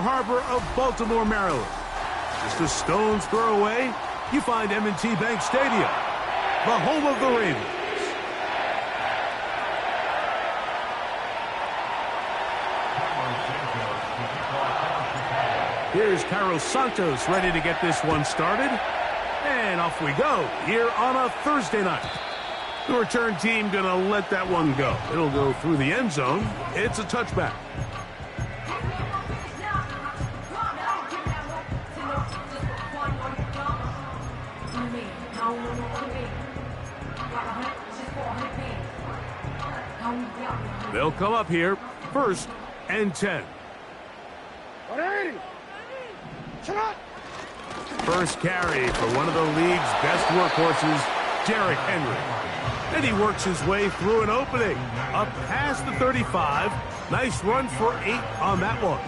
harbor of Baltimore, Maryland. Just a stone's throw away, you find M&T Bank Stadium, the home of the Ravens. Here's Carlos Santos ready to get this one started. And off we go here on a Thursday night. The return team going to let that one go. It'll go through the end zone. It's a touchback. They'll come up here, 1st and 10. First carry for one of the league's best workhorses, Derrick Henry. And he works his way through an opening, up past the 35. Nice run for 8 on that one.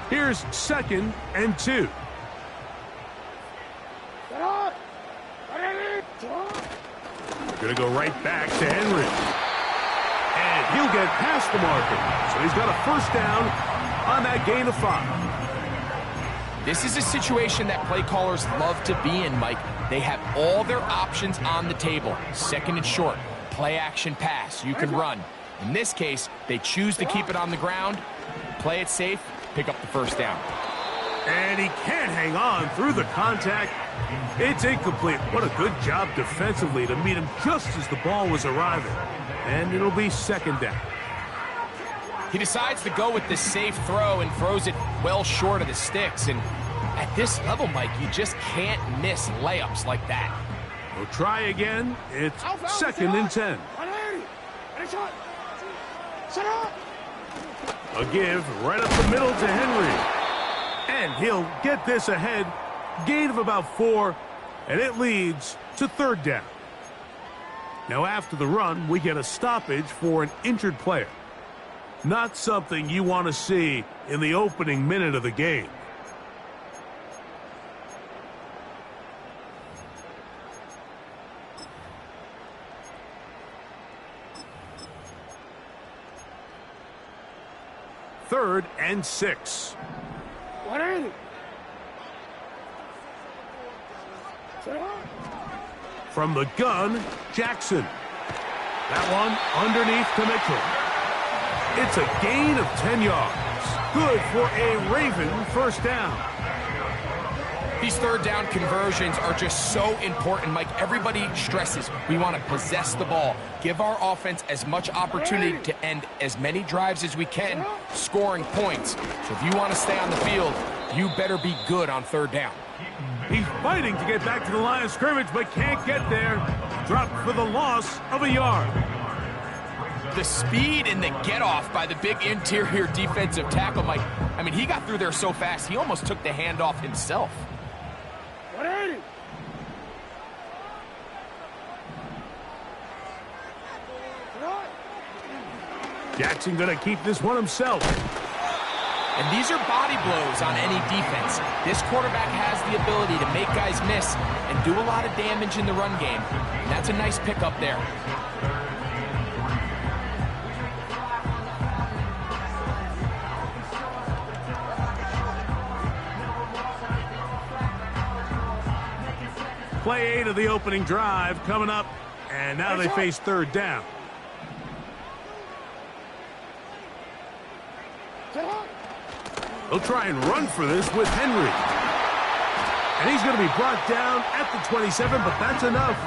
Here's 2nd and 2. Going to go right back to Henry. And he'll get past the marker. So he's got a 1st down on that gain of 5. This is a situation that play callers love to be in, Mike. They have all their options on the table. 2nd and short, play action pass, you can run. In this case, they choose to keep it on the ground, play it safe, pick up the 1st down. And he can't hang on through the contact. It's incomplete. What a good job defensively to meet him just as the ball was arriving. And it'll be 2nd down. He decides to go with the safe throw and throws it well short of the sticks. And at this level, Mike, you just can't miss layups like that. We'll try again. It's 2nd and 10. A give right up the middle to Henry. And he'll get this ahead. Gain of about 4, and it leads to 3rd down. Now after the run, we get a stoppage for an injured player. Not something you want to see in the opening minute of the game. Third and 6. From the gun, Jackson. That one underneath to Mitchell. It's a gain of 10 yards. Good for a Raven 1st down. These 3rd down conversions are just so important, Mike. Everybody stresses we want to possess the ball, give our offense as much opportunity to end as many drives as we can, scoring points. So if you want to stay on the field, you better be good on 3rd down. He's fighting to get back to the line of scrimmage, but can't get there. Dropped for the loss of a yard. The speed and the get-off by the big interior defensive tackle, Mike. I mean, he got through there so fast, he almost took the handoff himself. Jackson going to keep this one himself. And these are body blows on any defense. This quarterback has the ability to make guys miss and do a lot of damage in the run game. And that's a nice pickup there. Play 8 of the opening drive coming up, and now they face 3rd down. They'll try and run for this with Henry. And he's going to be brought down at the 27, but that's enough.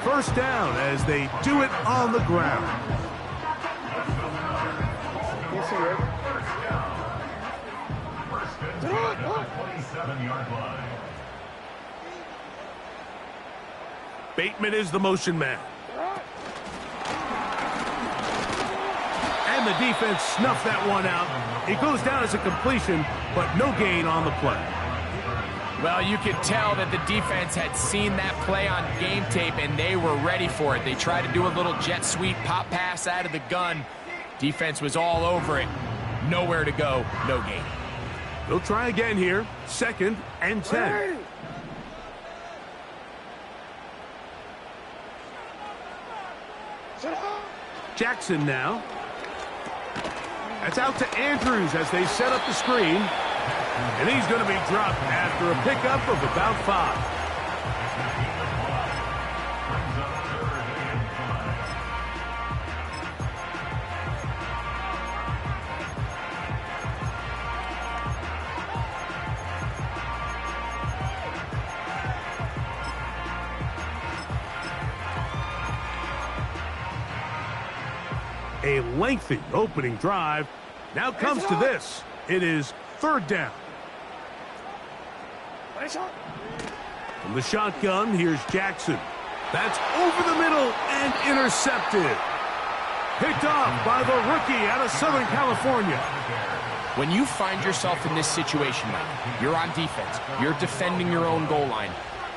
1st down as they do it on the ground. Bateman is the motion man. And the defense snuffed that one out. It goes down as a completion, but no gain on the play. Well, you could tell that the defense had seen that play on game tape, and they were ready for it. They tried to do a little jet sweep pop pass out of the gun. Defense was all over it. Nowhere to go, no gain. They'll try again here. 2nd and 10. Jackson now. That's out to Andrews as they set up the screen. And he's going to be dropped after a pickup of about 5. A lengthy opening drive. Now comes to this. It is 3rd down. From the shotgun, here's Jackson. That's over the middle and intercepted. Picked off by the rookie out of Southern California. When you find yourself in this situation, Mike, you're on defense, you're defending your own goal line,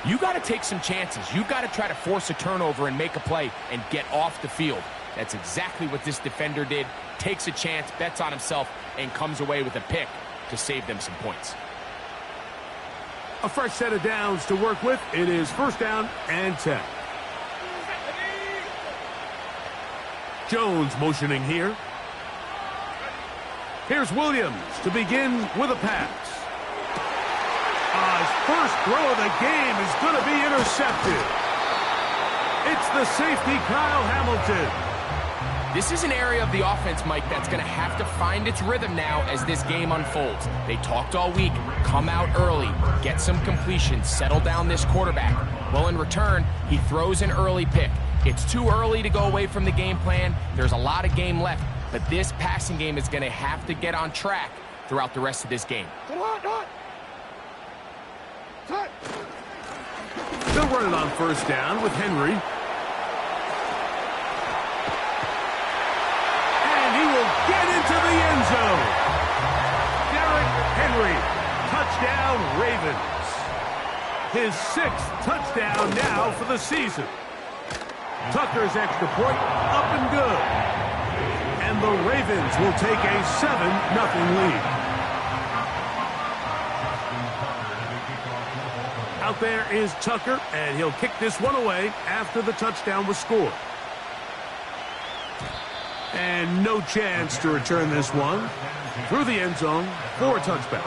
you got to take some chances. You got to try to force a turnover and make a play and get off the field. That's exactly what this defender did. Takes a chance, bets on himself, and comes away with a pick to save them some points. A fresh set of downs to work with. It is 1st down and 10. Jones motioning here. Here's Williams to begin with a pass. His first throw of the game is going to be intercepted. It's the safety, Kyle Hamilton. This is an area of the offense, Mike, that's going to have to find its rhythm now as this game unfolds. They talked all week, come out early, get some completions, settle down this quarterback. Well, in return, he throws an early pick. It's too early to go away from the game plan. There's a lot of game left, but this passing game is going to have to get on track throughout the rest of this game. They'll run it on 1st down with Henry. Get into the end zone. Derrick Henry, touchdown Ravens. His 6th touchdown now for the season. Tucker's extra point up and good. And the Ravens will take a 7-0 lead. Out there is Tucker, and he'll kick this one away after the touchdown was scored. And no chance to return this one through the end zone for a touchback.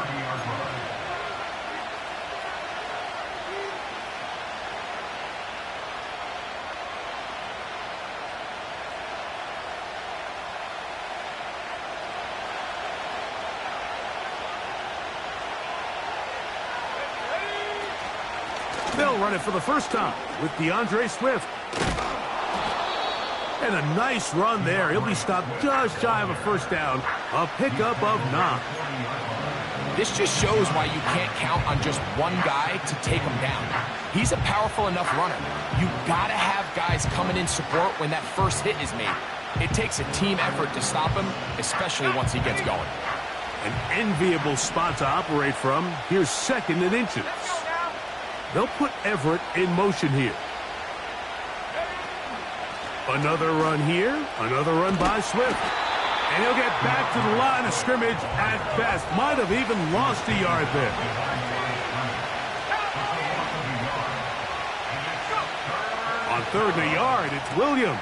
They'll run it for the first time with DeAndre Swift. And a nice run there. He'll be stopped just shy of a 1st down. A pickup of 9. This just shows why you can't count on just one guy to take him down. He's a powerful enough runner. You got to have guys coming in support when that first hit is made. It takes a team effort to stop him, especially once he gets going. An enviable spot to operate from. Here's 2nd and inches. They'll put Everett in motion here. Another run here. Another run by Swift. And he'll get back to the line of scrimmage at best. Might have even lost a yard there. On 3rd and a yard, it's Williams.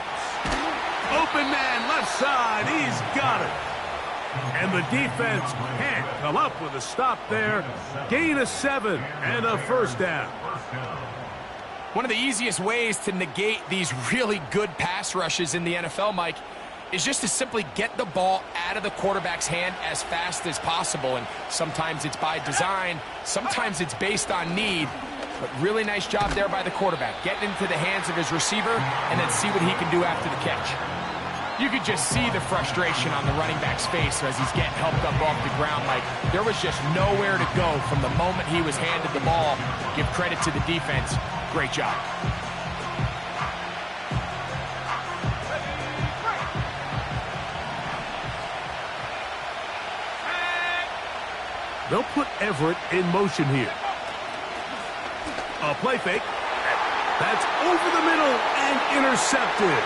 Open man, left side. He's got it. And the defense can't come up with a stop there. Gain of 7 and a 1st down. One of the easiest ways to negate these really good pass rushes in the NFL, Mike, is just to simply get the ball out of the quarterback's hand as fast as possible. And sometimes it's by design, sometimes it's based on need. But really nice job there by the quarterback, getting into the hands of his receiver and then see what he can do after the catch. You could just see the frustration on the running back's face as he's getting helped up off the ground. Like, there was just nowhere to go from the moment he was handed the ball. Give credit to the defense. Great job. They'll put Everett in motion here. A play fake. That's over the middle and intercepted.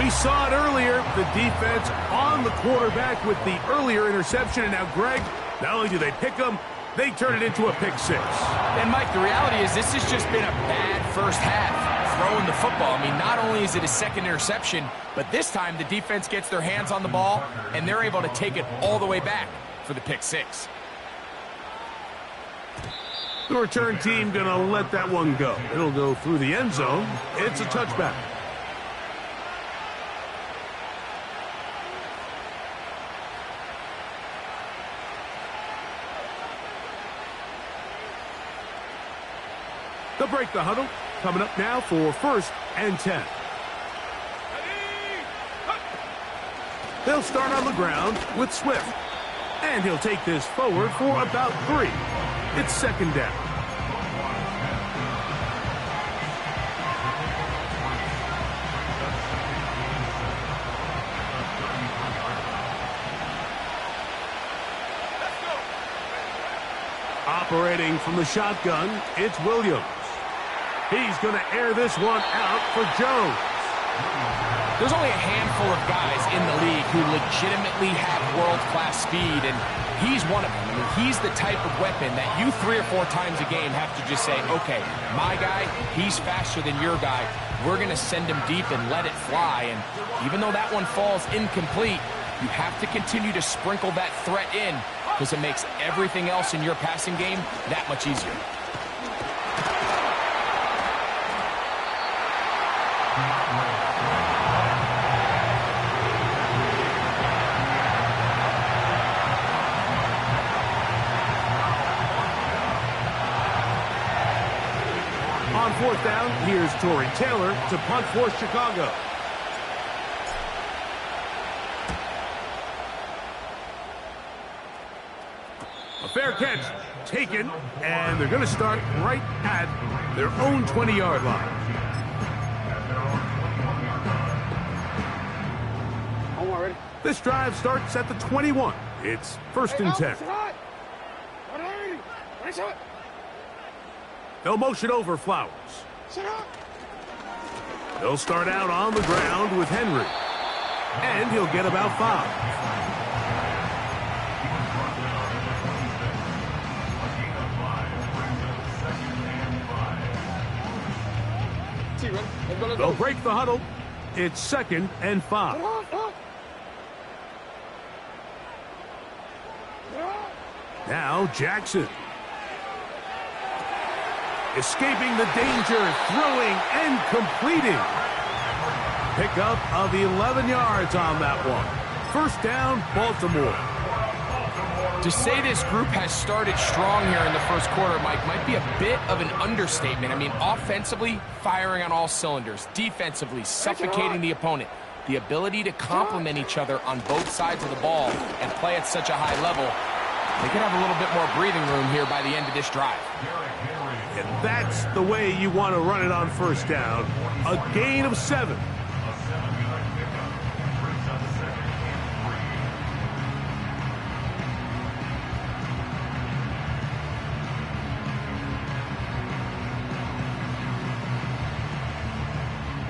We saw it earlier, the defense on the quarterback with the earlier interception, and now Greg, not only do they pick him, they turn it into a pick six. And Mike, the reality is this has just been a bad first half throwing the football. I mean, not only is it a second interception, but this time the defense gets their hands on the ball, and they're able to take it all the way back for the pick six. The return team going to let that one go. It'll go through the end zone. It's a touchback. They'll break the huddle. Coming up now for 1st and 10. They'll start on the ground with Swift. And he'll take this forward for about 3. It's 2nd down. Operating from the shotgun, it's Williams. He's going to air this one out for Jones. There's only a handful of guys in the league who legitimately have world-class speed, and he's one of them. I mean, he's the type of weapon that you 3 or 4 times a game have to just say, okay, my guy, he's faster than your guy. We're going to send him deep and let it fly. And even though that one falls incomplete, you have to continue to sprinkle that threat in because it makes everything else in your passing game that much easier. On 4th down, here's Tory Taylor to punt for Chicago. A fair catch taken, and they're going to start right at their own 20-yard line. This drive starts at the 21. It's 1st and 10. They'll motion over Flowers. They'll start out on the ground with Henry. And he'll get about 5. They'll break the huddle. It's 2nd and 5. Now Jackson. Escaping the danger, throwing and completing. Pickup of 11 yards on that one. 1st down, Baltimore. To say this group has started strong here in the first quarter, Mike, might be a bit of an understatement. I mean, offensively, firing on all cylinders. Defensively, suffocating the opponent. The ability to complement each other on both sides of the ball and play at such a high level. They could have a little bit more breathing room here by the end of this drive. And that's the way you want to run it on 1st down. A gain of 7.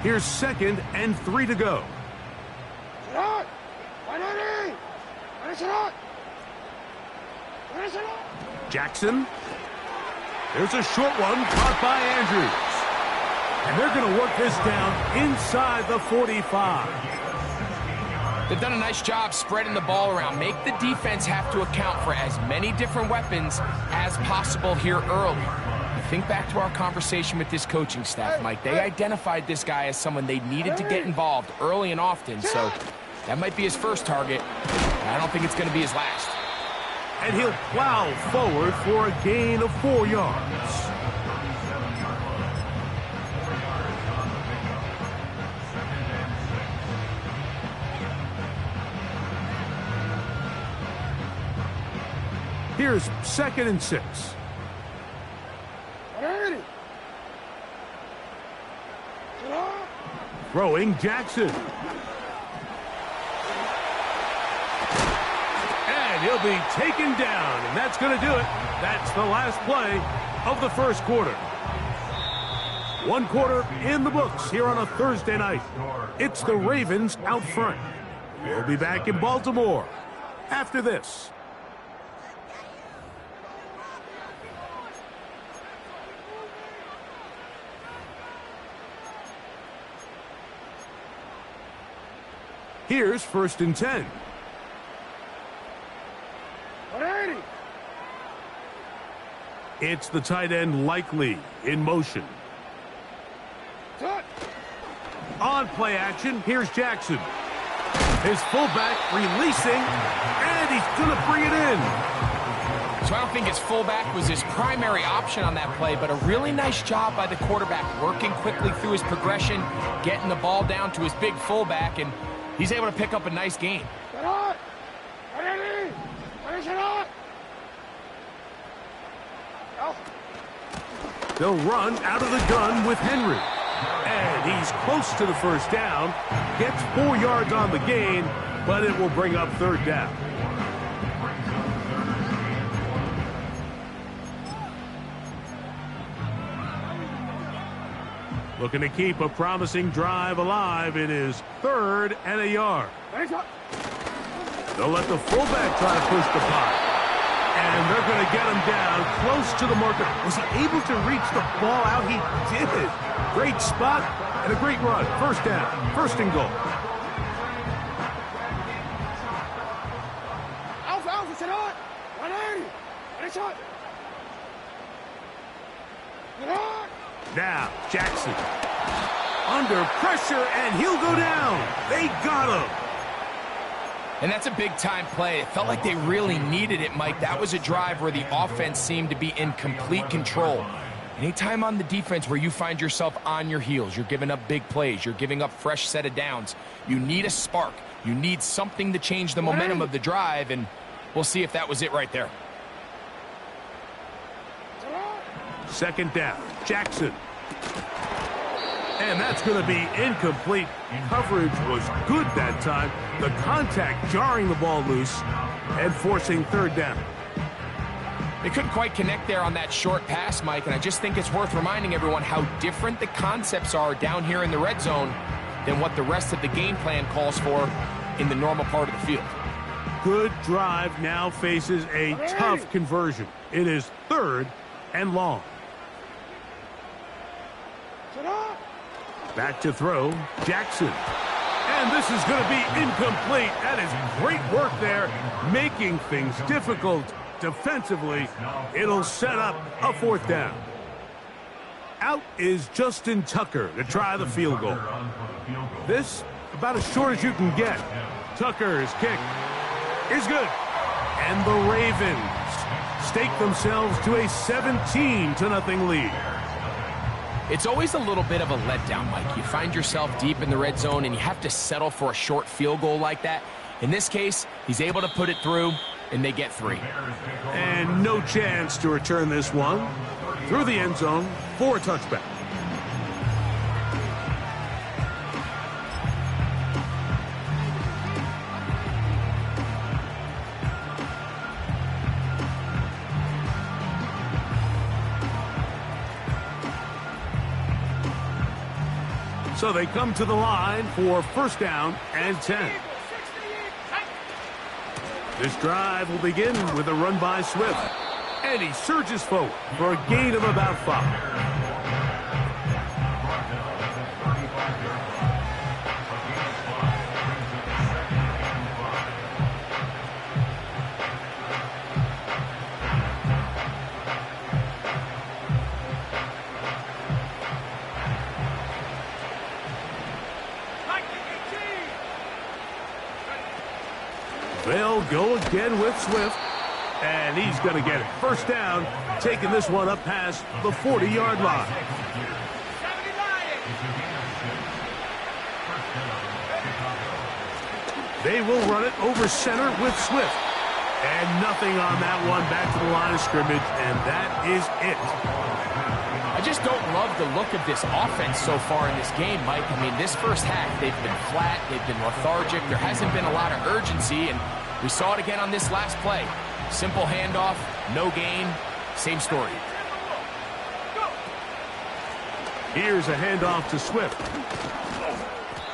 Here's 2nd and 3 to go. Jackson. There's a short one caught by Andrews. And they're going to work this down inside the 45. They've done a nice job spreading the ball around. Make the defense have to account for as many different weapons as possible here early. Think back to our conversation with this coaching staff, Mike. They identified this guy as someone they needed to get involved early and often, so that might be his first target. I don't think it's going to be his last. And he'll plow forward for a gain of 4 yards. Here's 2nd and 6. Throwing Jackson. And he'll be taken down, and that's going to do it. That's the last play of the first quarter. One quarter in the books here on a Thursday night. It's the Ravens out front. We'll be back in Baltimore after this. Here's 1st and 10. 180. It's the tight end Likely in motion. Touch. On play action, here's Jackson. His fullback releasing, and he's going to bring it in. So I don't think his fullback was his primary option on that play, but a really nice job by the quarterback, working quickly through his progression, getting the ball down to his big fullback, and he's able to pick up a nice gain. Get on. 180. Finish it on. Go. They'll run out of the gun with Henry. And he's close to the first down. Gets 4 yards on the gain, but it will bring up 3rd down. Looking to keep a promising drive alive. It is 3rd and a yard. They'll let the fullback try to push the pot. And they're going to get him down close to the marker. Was he able to reach the ball out? He did. Great spot and a great run. 1st down. 1st and goal. Alpha, sit on. 180. Finish it. Get on. Now, Jackson. Under pressure, and he'll go down. They got him. And that's a big-time play. It felt like they really needed it, Mike. That was a drive where the offense seemed to be in complete control. Anytime on the defense where you find yourself on your heels, you're giving up big plays, you're giving up fresh set of downs, you need a spark. You need something to change the momentum of the drive, and we'll see if that was it right there. 2nd down. Jackson. And that's going to be incomplete. Coverage was good that time. The contact jarring the ball loose and forcing 3rd down. They couldn't quite connect there on that short pass, Mike, and I just think it's worth reminding everyone how different the concepts are down here in the red zone than what the rest of the game plan calls for in the normal part of the field. Good drive now faces a tough conversion. It is 3rd and long. Sit on. Back to throw, Jackson. And this is going to be incomplete. That is great work there, making things difficult defensively. It'll set up a 4th down. Out is Justin Tucker to try the field goal. This, about as short as you can get. Tucker's kick is good. And the Ravens stake themselves to a 17-0 lead. It's always a little bit of a letdown, Mike. You find yourself deep in the red zone and you have to settle for a short field goal like that. In this case, he's able to put it through, and they get 3. And no chance to return this one through the end zone for a touchback. So they come to the line for 1st down and 10. This drive will begin with a run by Swift. And he surges forward for a gain of about 5. They'll go again with Swift, and he's going to get it. 1st down, taking this one up past the 40-yard line. They will run it over center with Swift. And nothing on that one. Back to the line of scrimmage, and that is it. I just don't love the look of this offense so far in this game, Mike. I mean, this first half, they've been flat, they've been lethargic, there hasn't been a lot of urgency, and we saw it again on this last play. Simple handoff, no gain, same story. Here's a handoff to Swift.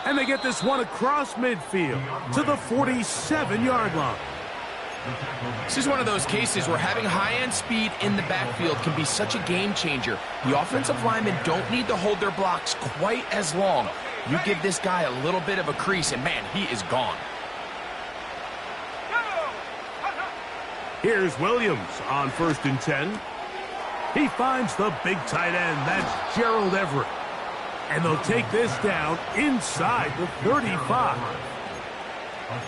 And they get this one across midfield to the 47-yard line. This is one of those cases where having high-end speed in the backfield can be such a game changer. The offensive linemen don't need to hold their blocks quite as long. You give this guy a little bit of a crease, and man, he is gone. Here's Williams on 1st and 10. He finds the big tight end. That's Gerald Everett. And they'll take this down inside the 35.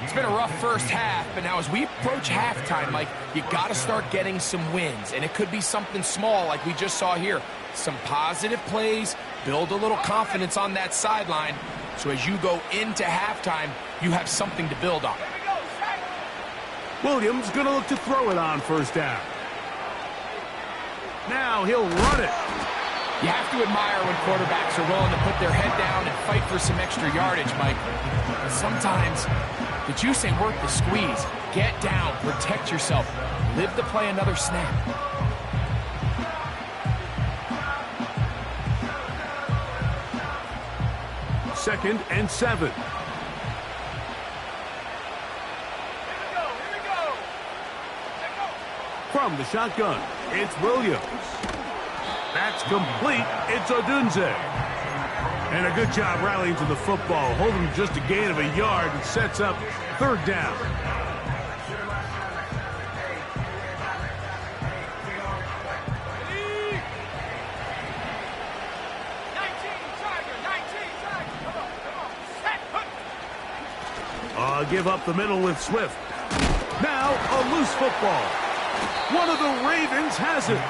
It's been a rough first half, but now as we approach halftime, Mike, you got to start getting some wins. And it could be something small like we just saw here. Some positive plays, build a little confidence on that sideline. So as you go into halftime, you have something to build on. Williams going to look to throw it on 1st down. Now he'll run it. You have to admire when quarterbacks are willing to put their head down and fight for some extra yardage, Mike. Sometimes the juice ain't worth the squeeze. Get down, protect yourself, live to play another snap. Second and 7. From the shotgun, it's Williams. That's complete. It's Odunze. And a good job rallying to the football. Holding just a gain of a yard and sets up 3rd down. Give up the middle with Swift. Now a loose football. One of the Ravens has it.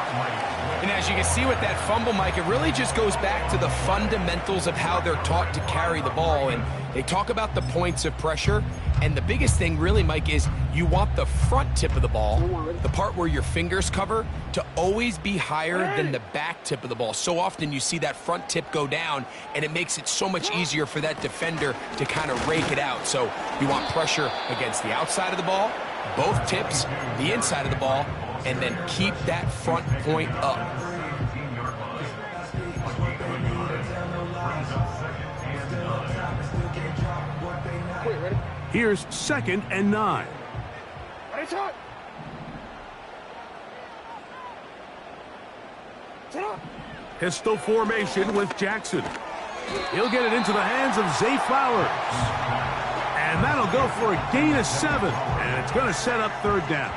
And as you can see with that fumble, Mike, it really just goes back to the fundamentals of how they're taught to carry the ball. And they talk about the points of pressure. And the biggest thing really, Mike, is you want the front tip of the ball, the part where your fingers cover, to always be higher than the back tip of the ball. So often you see that front tip go down, and it makes it so much easier for that defender to kind of rake it out. So you want pressure against the outside of the ball, both tips, the inside of the ball, and then keep that front point up. Here's 2nd and 9. Pistol formation with Jackson. He'll get it into the hands of Zay Flowers. And that'll go for a gain of 7. And it's going to set up 3rd down.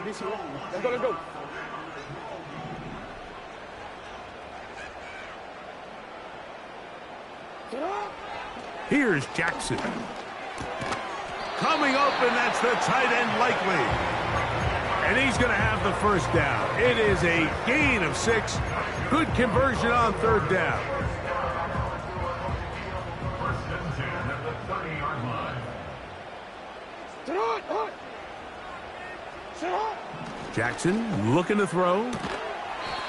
Let's go. Here's Jackson. Coming open, that's the tight end likely. And he's going to have the 1st down. It is a gain of 6. Good conversion on 3rd down. Jackson looking to throw.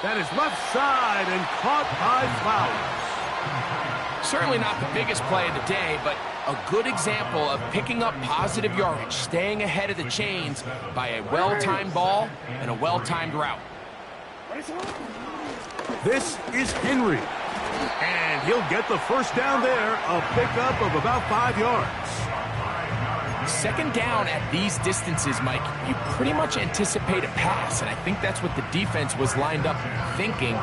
That is left side and caught by Flowers. Certainly not the biggest play of the day, but a good example of picking up positive yardage, staying ahead of the chains by a well-timed ball and a well-timed route. This is Henry. And he'll get the 1st down there, a pickup of about 5 yards. 2nd down at these distances, Mike, you pretty much anticipate a pass, and I think that's what the defense was lined up thinking.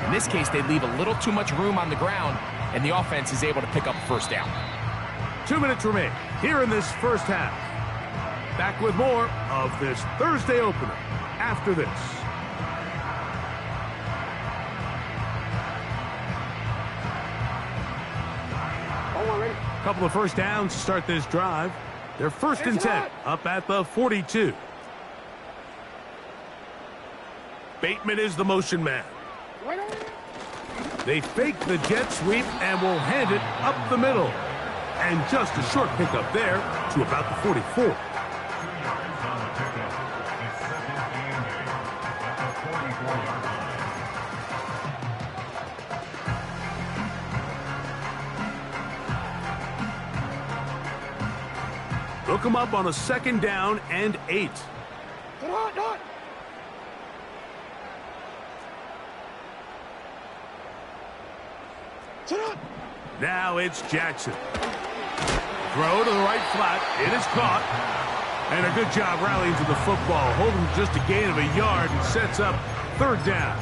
In this case, they leave a little too much room on the ground, and the offense is able to pick up 1st down. 2 minutes remain here in this 1st half. Back with more of this Thursday opener after this. A couple of 1st downs to start this drive. They're 1st and 10 up at the 42. Bateman is the motion man. They fake the jet sweep and will hand it up the middle. And just a short pickup there to about the 44. They'll come up on a 2nd down and 8. Now it's Jackson. Throw to the right flat. It is caught. And a good job rallying to the football. Holding just a gain of a yard and sets up 3rd down.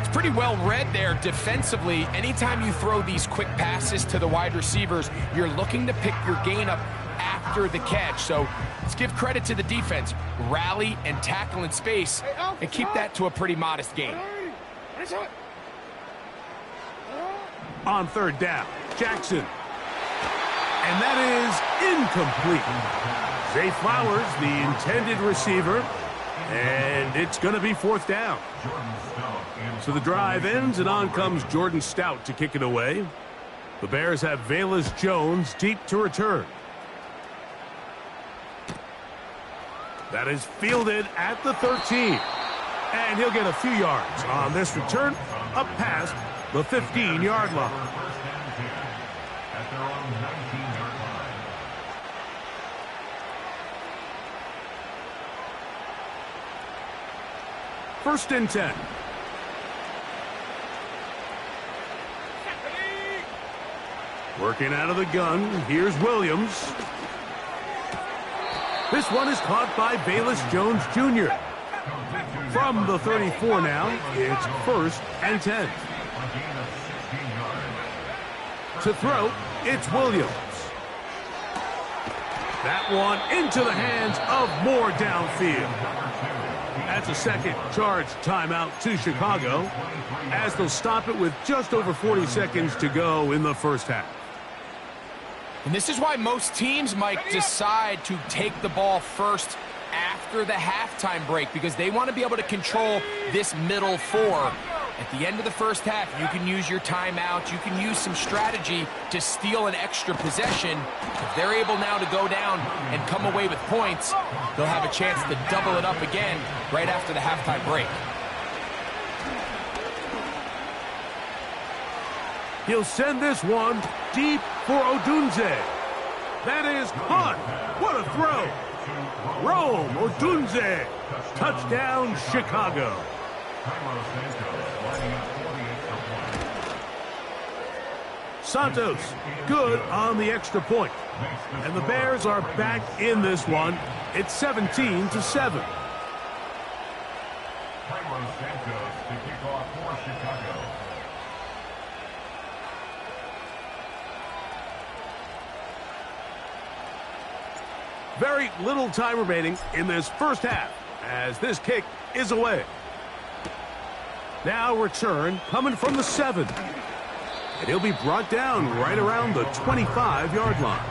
It's pretty well read there defensively. Anytime you throw these quick passes to the wide receivers, you're looking to pick your gain up after the catch. So let's give credit to the defense. Rally and tackle in space and keep that to a pretty modest gain. On 3rd down, Jackson. And that is incomplete. Zay Flowers, the intended receiver, and it's going to be 4th down. So the drive ends, and on comes Jordan Stout to kick it away. The Bears have Velus Jones deep to return. That is fielded at the 13. And he'll get a few yards on this return up past the 15-yard line. First and 10. Working out of the gun, here's Williams. This one is caught by Velus Jones Jr. From the 34 now, it's 1st and 10. To throw, it's Williams. That one into the hands of Moore downfield. That's a 2nd charge timeout to Chicago, as they'll stop it with just over 40 seconds to go in the 1st half. And this is why most teams, Mike, decide to take the ball first after the halftime break, because they want to be able to control this middle 4. At the end of the 1st half, you can use your timeout. You can use some strategy to steal an extra possession. If they're able now to go down and come away with points, they'll have a chance to double it up again right after the halftime break. He'll send this one deep for Odunze. That is caught. What a throw. Rome Odunze. Touchdown, Chicago. Santos, good on the extra point. And the Bears are back in this one. It's 17-7. Very little time remaining in this 1st half as this kick is away. Now return coming from the 7. And he'll be brought down right around the 25-yard line.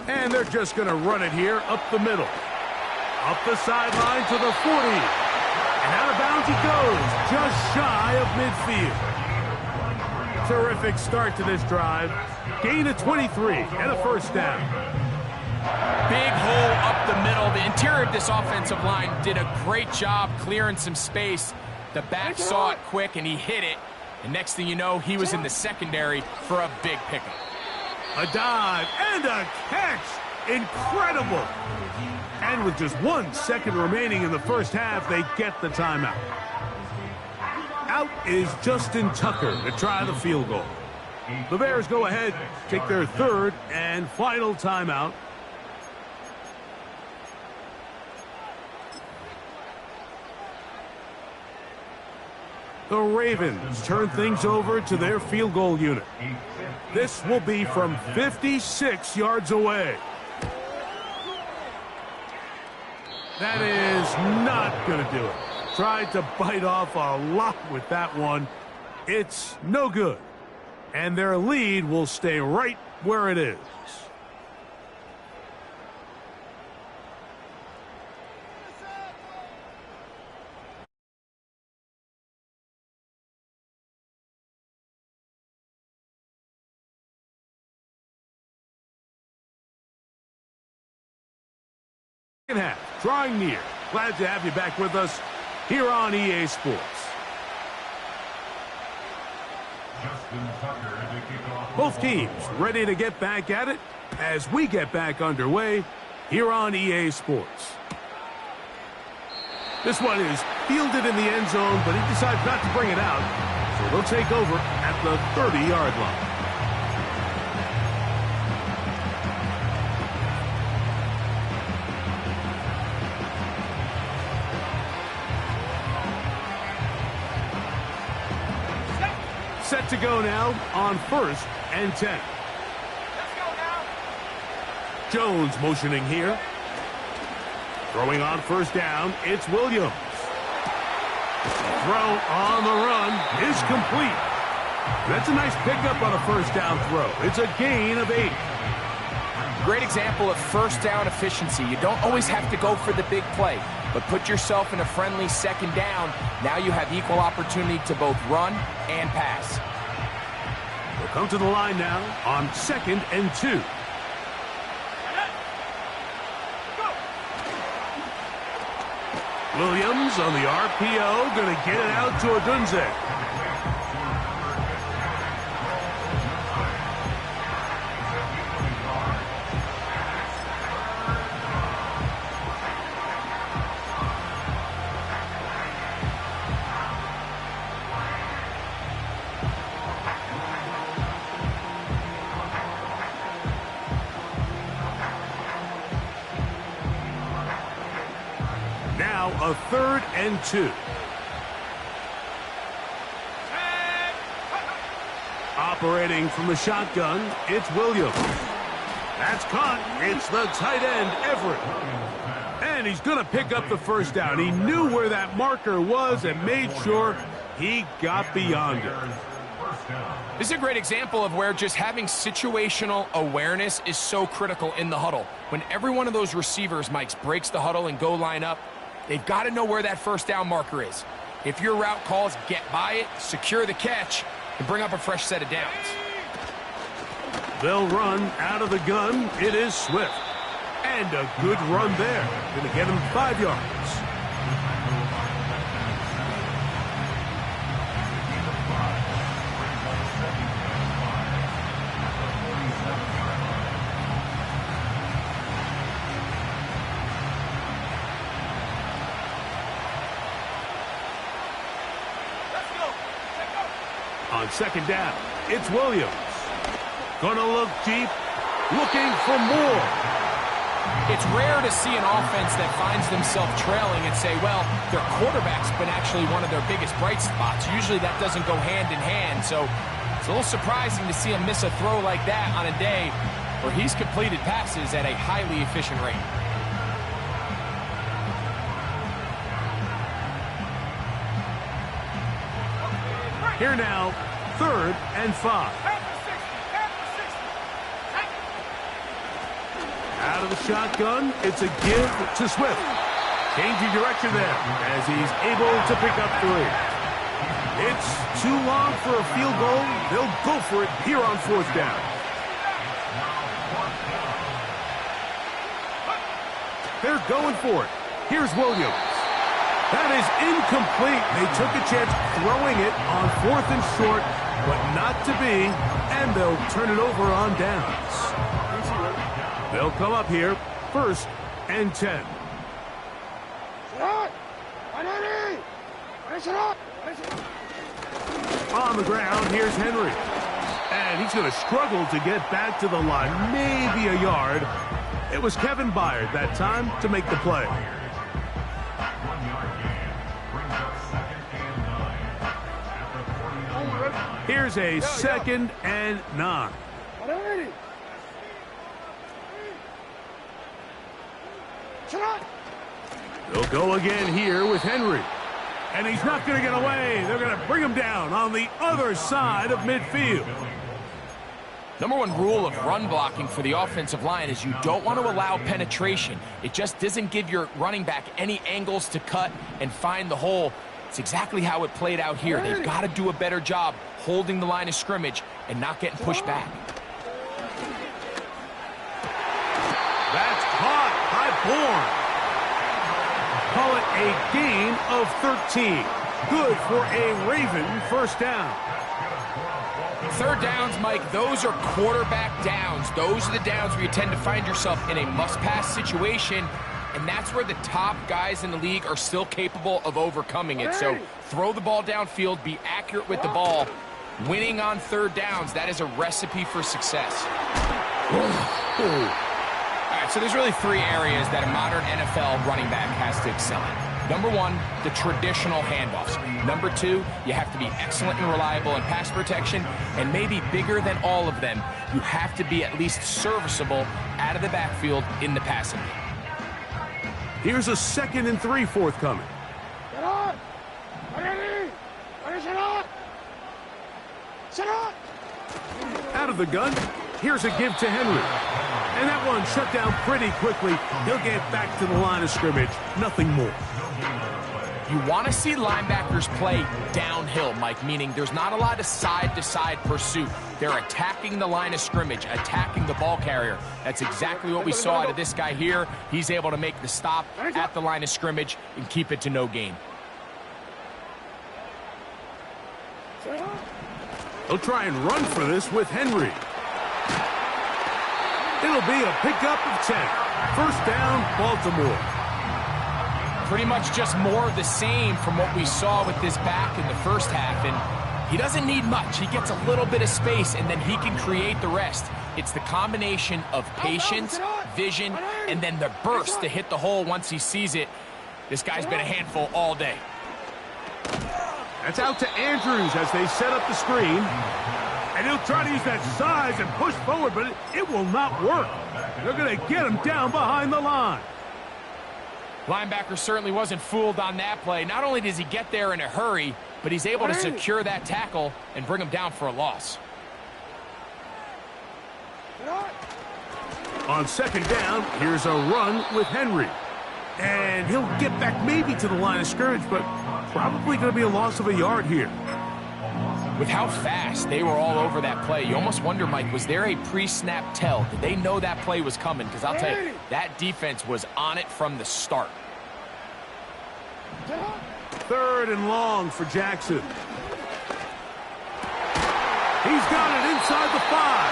And they're just going to run it here up the middle. Up the sideline to the 40. And out of bounds he goes, just shy of midfield. Terrific start to this drive. Gain of 23 and a 1st down. Big hole up the middle. The interior of this offensive line did a great job clearing some space. The back saw it quick, and he hit it. And next thing you know, he was in the secondary for a big pickup. A dive and a catch. Incredible. And with just 1 second remaining in the 1st half, they get the timeout. Out is Justin Tucker to try the field goal. The Bears go ahead, take their 3rd and final timeout. The Ravens turn things over to their field goal unit. This will be from 56 yards away. That is not going to do it. Tried to bite off a lot with that one. It's no good. And their lead will stay right where it is. Second half, drawing near. Glad to have you back with us here on EA Sports. Both teams ready to get back at it as we get back underway here on EA Sports. This one is fielded in the end zone, but he decides not to bring it out, so they'll take over at the 30-yard line. Set to go now on 1st and 10. Let's go now. Jones motioning here. Throwing on 1st down, it's Williams. Throw on the run is complete. That's a nice pickup on a 1st down throw. It's a gain of 8. Great example of 1st down efficiency. You don't always have to go for the big play, but put yourself in a friendly 2nd down. Now you have equal opportunity to both run and pass. We'll come to the line now on 2nd and 2. Williams on the RPO, going to get it out to Odunze. Now a 3rd and 2. Operating from the shotgun, it's Williams. That's caught. It's the tight end, Everett. And he's going to pick up the 1st down. He knew where that marker was and made sure he got beyond it. This is a great example of where just having situational awareness is so critical in the huddle. When every one of those receivers, Mike, breaks the huddle and go line up, they've got to know where that 1st down marker is. If your route calls, get by it, secure the catch, and bring up a fresh set of downs. They'll run out of the gun. It is Swift. And a good run there. Going to get him 5 yards. On 2nd down, it's Williams. Gonna look deep, looking for more. It's rare to see an offense that finds themselves trailing and say, well, their quarterback's been actually one of their biggest bright spots. Usually that doesn't go hand in hand, so it's a little surprising to see him miss a throw like that on a day where he's completed passes at a highly efficient rate. Here now, 3rd and 5. Out of the shotgun, it's a give to Swift. Changing direction there as he's able to pick up 3. It's too long for a field goal. They'll go for it here on 4th down. They're going for it. Here's Williams. That is incomplete. They took a chance throwing it on 4th and short, but not to be, and they'll turn it over on downs. They'll come up here, 1st and 10. On the ground, here's Henry. And he's going to struggle to get back to the line, maybe a yard. It was Kevin Byard that time to make the play. Here's a 2nd and 9. They'll go again here with Henry. And he's not going to get away. They're going to bring him down on the other side of midfield. Number one rule of run blocking for the offensive line is you don't want to allow penetration. It just doesn't give your running back any angles to cut and find the hole. It's exactly how it played out here. They've got to do a better job holding the line of scrimmage and not getting pushed back. That's caught by Bourne. a gain of 13. Good for a Raven first down. Third downs, Mike, those are quarterback downs. Those are the downs where you tend to find yourself in a must-pass situation, and that's where the top guys in the league are still capable of overcoming it. So throw the ball downfield, be accurate with the ball. Winning on third downs, that is a recipe for success. All right, so there's really three areas that a modern NFL running back has to excel in. Number one, the traditional handoffs. Number two, you have to be excellent and reliable in pass protection. And maybe bigger than all of them, you have to be at least serviceable out of the backfield in the passing game. Here's a 2nd and 3 forthcoming. Out of the gun, here's a give to Henry. And that one shut down pretty quickly. He'll get back to the line of scrimmage. Nothing more. You want to see linebackers play downhill, Mike, meaning there's not a lot of side-to-side pursuit. They're attacking the line of scrimmage, attacking the ball carrier. That's exactly what we saw out of this guy here. He's able to make the stop at the line of scrimmage and keep it to no gain. They'll try and run for this with Henry. It'll be a pickup of 10. First down, Baltimore. Pretty much just more of the same from what we saw with this back in the first half. And he doesn't need much. He gets a little bit of space, and then he can create the rest. It's the combination of patience, vision, and then the burst to hit the hole once he sees it. This guy's been a handful all day. That's out to Andrews as they set up the screen. And he'll try to use that size and push forward, but it will not work. They're going to get him down behind the line. Linebacker certainly wasn't fooled on that play. Not only does he get there in a hurry, but he's able to secure that tackle and bring him down for a loss. On 2nd down, here's a run with Henry. And he'll get back maybe to the line of scrimmage, but probably going to be a loss of a yard here. With how fast they were all over that play, you almost wonder, Mike, was there a pre-snap tell? Did they know that play was coming? Because I'll tell you, that defense was on it from the start. 3rd and long for Jackson. He's got it inside the 5.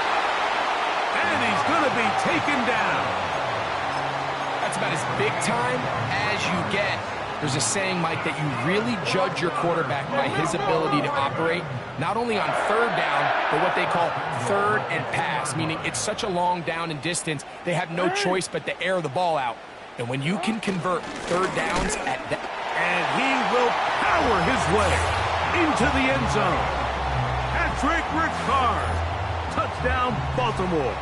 And he's going to be taken down. That's about as big time as you get. There's a saying, Mike, that you really judge your quarterback by his ability to operate, not only on third down, but what they call third and pass, meaning it's such a long down and distance, they have no choice but to air the ball out. And when you can convert third downs at that... And he will power his way into the end zone. Patrick Ricard. Touchdown, Baltimore.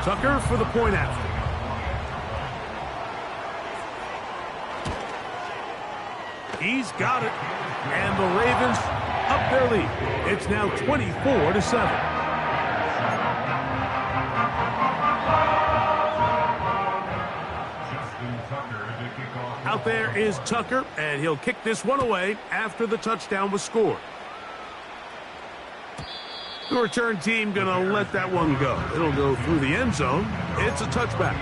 Tucker for the point after. He's got it. And the Ravens up their lead. It's now 24-7. Out there is Tucker, and he'll kick this one away after the touchdown was scored. The return team going to let that one go. It'll go through the end zone. It's a touchback.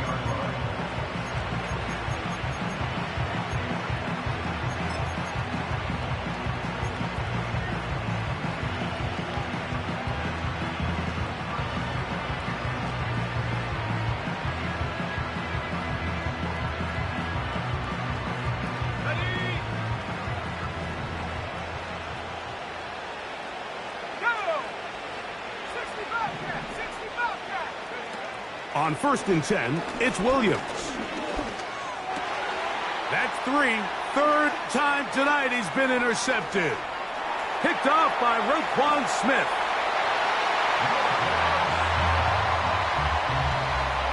On 1st and 10, it's Williams. That's 3. Third time tonight he's been intercepted. Picked off by Roquan Smith.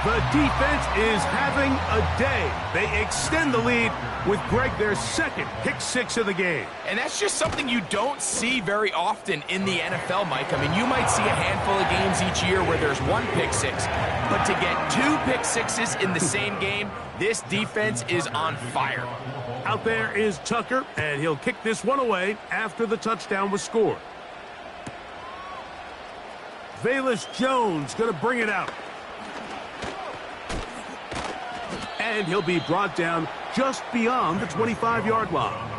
The defense is having a day. They extend the lead with Greg, their 2nd pick-6 of the game. And that's just something you don't see very often in the NFL, Mike. I mean, you might see a handful of games each year where there's 1 pick-6. But to get 2 pick-6s in the same game, this defense is on fire. Out there is Tucker, and he'll kick this one away after the touchdown was scored. Velus Jones going to bring it out. And he'll be brought down just beyond the 25-yard line.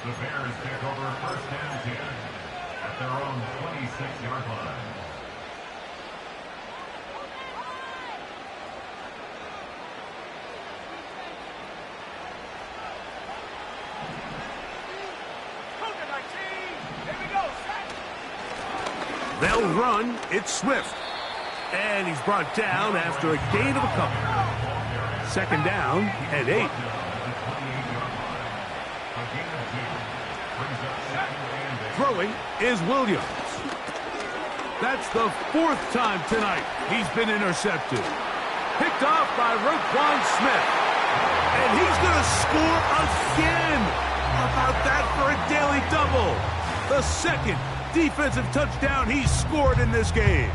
The Bears take over first and 10 at their own 26-yard line. They'll run. It's Swift. And he's brought down after a gain of a couple. Second down and 8. Throwing is Williams. That's the 4th time tonight he's been intercepted. Picked off by Roquan Smith. And he's going to score again. How about that for a daily double? The second defensive touchdown he's scored in this game.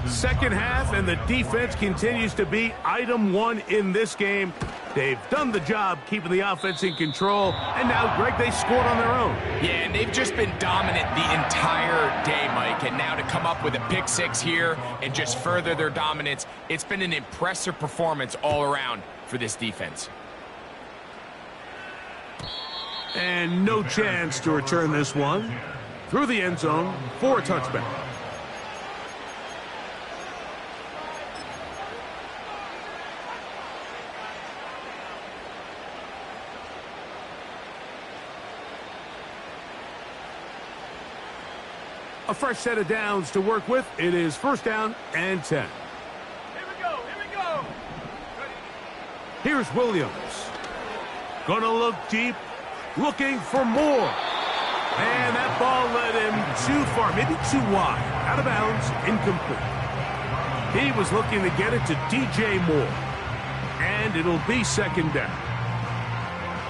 Second half, and the defense continues to be item 1 in this game. They've done the job keeping the offense in control, and now, Greg, they scored on their own. Yeah, and they've just been dominant the entire day, Mike, and now to come up with a pick 6 here and just further their dominance, it's been an impressive performance all around for this defense. And no chance to return this one through the end zone for a touchback. A fresh set of downs to work with. It is first down and 10. Here we go, here we go. Here's Williams. Gonna look deep. Looking for more. And that ball led him too far, maybe too wide. Out of bounds, incomplete. He was looking to get it to DJ Moore. And it'll be second down.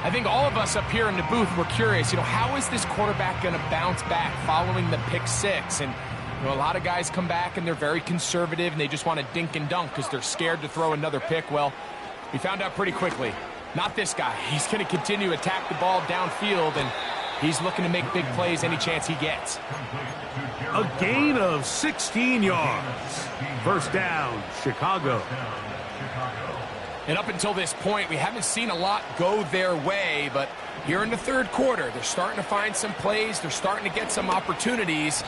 I think all of us up here in the booth were curious, how is this quarterback going to bounce back following the pick 6? And, a lot of guys come back and they're very conservative and they just want to dink and dunk because they're scared to throw another pick. Well, we found out pretty quickly. Not this guy. He's going to continue to attack the ball downfield, and he's looking to make big plays any chance he gets. A gain of 16 yards. First down, Chicago. And up until this point, we haven't seen a lot go their way, but here in the third quarter, they're starting to find some plays. They're starting to get some opportunities.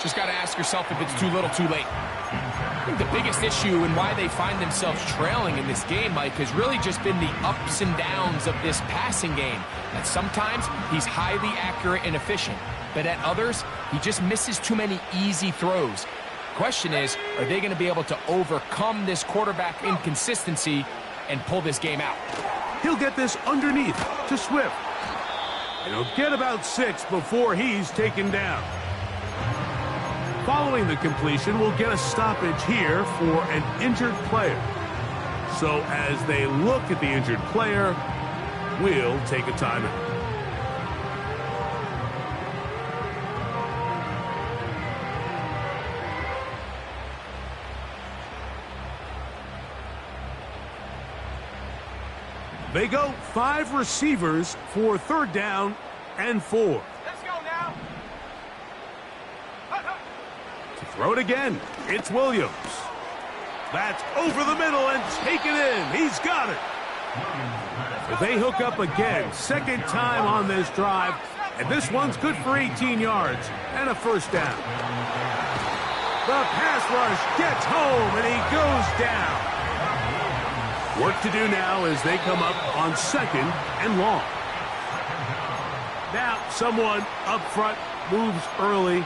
Just got to ask yourself if it's too little, too late. I think the biggest issue and why they find themselves trailing in this game, Mike, has really just been the ups and downs of this passing game. That sometimes he's highly accurate and efficient, but at others, he just misses too many easy throws. Question is, are they going to be able to overcome this quarterback inconsistency and pull this game out? He'll get this underneath to Swift. And he'll get about 6 before he's taken down. Following the completion, we'll get a stoppage here for an injured player. So as they look at the injured player, we'll take a timeout. They go 5 receivers for third down and 4. Let's go now. Throw it again. It's Williams. That's over the middle and taken in. He's got it. They hook up again. Second time on this drive. And this one's good for 18 yards and a first down. The pass rush gets home and he goes down. Work to do now as they come up on second and long. Now someone up front moves early.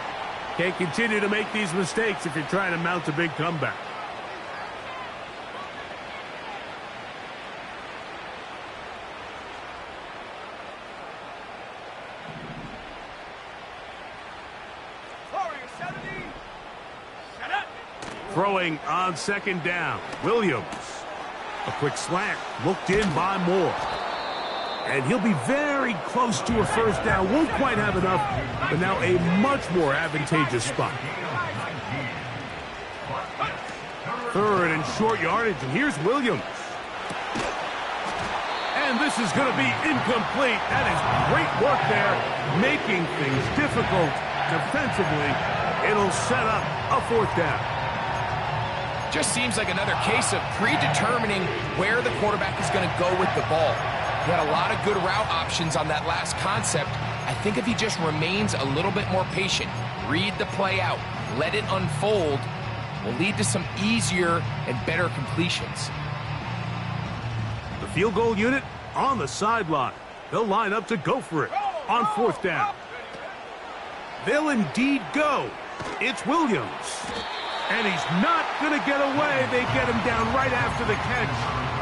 Can't continue to make these mistakes if you're trying to mount a big comeback. Throwing on second down, Williams. A quick slant, looked in by Moore. And he'll be very close to a first down. Won't quite have enough, but now a much more advantageous spot. Third and short yardage, and here's Williams. And this is going to be incomplete. That is great work there, making things difficult defensively. It'll set up a fourth down. Just seems like another case of predetermining where the quarterback is going to go with the ball. He had a lot of good route options on that last concept. I think if he just remains a little bit more patient, read the play out, let it unfold, will lead to some easier and better completions. The field goal unit on the sideline. They'll line up to go for it on 4th down. They'll indeed go. It's Williams. And he's not going to get away. They get him down right after the catch.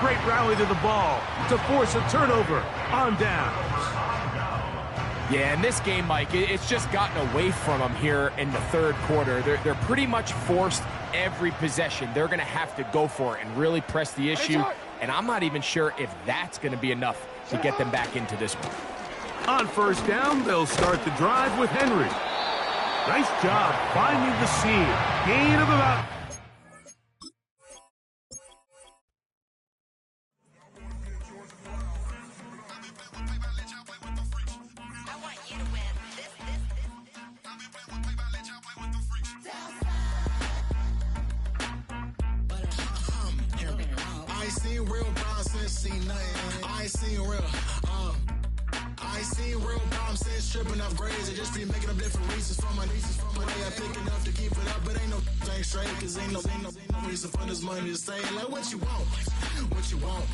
Great rally to the ball to force a turnover on downs. Yeah, in this game, Mike, it's just gotten away from them here in the 3rd quarter. They're pretty much forced every possession. They're going to have to go for it and really press the issue. And I'm not even sure if that's going to be enough to get them back into this one. On 1st down, they'll start the drive with Henry. Nice job finding the seam. Gain of about... I ain't seen real problems since seen nothing. I ain't seen real, I ain't seen real problems since tripping off grades. I just be making up different reasons for my way I pick enough to keep it up, but ain't no thing straight, cause ain't no reason for this money to stay. Like what you want, what you want.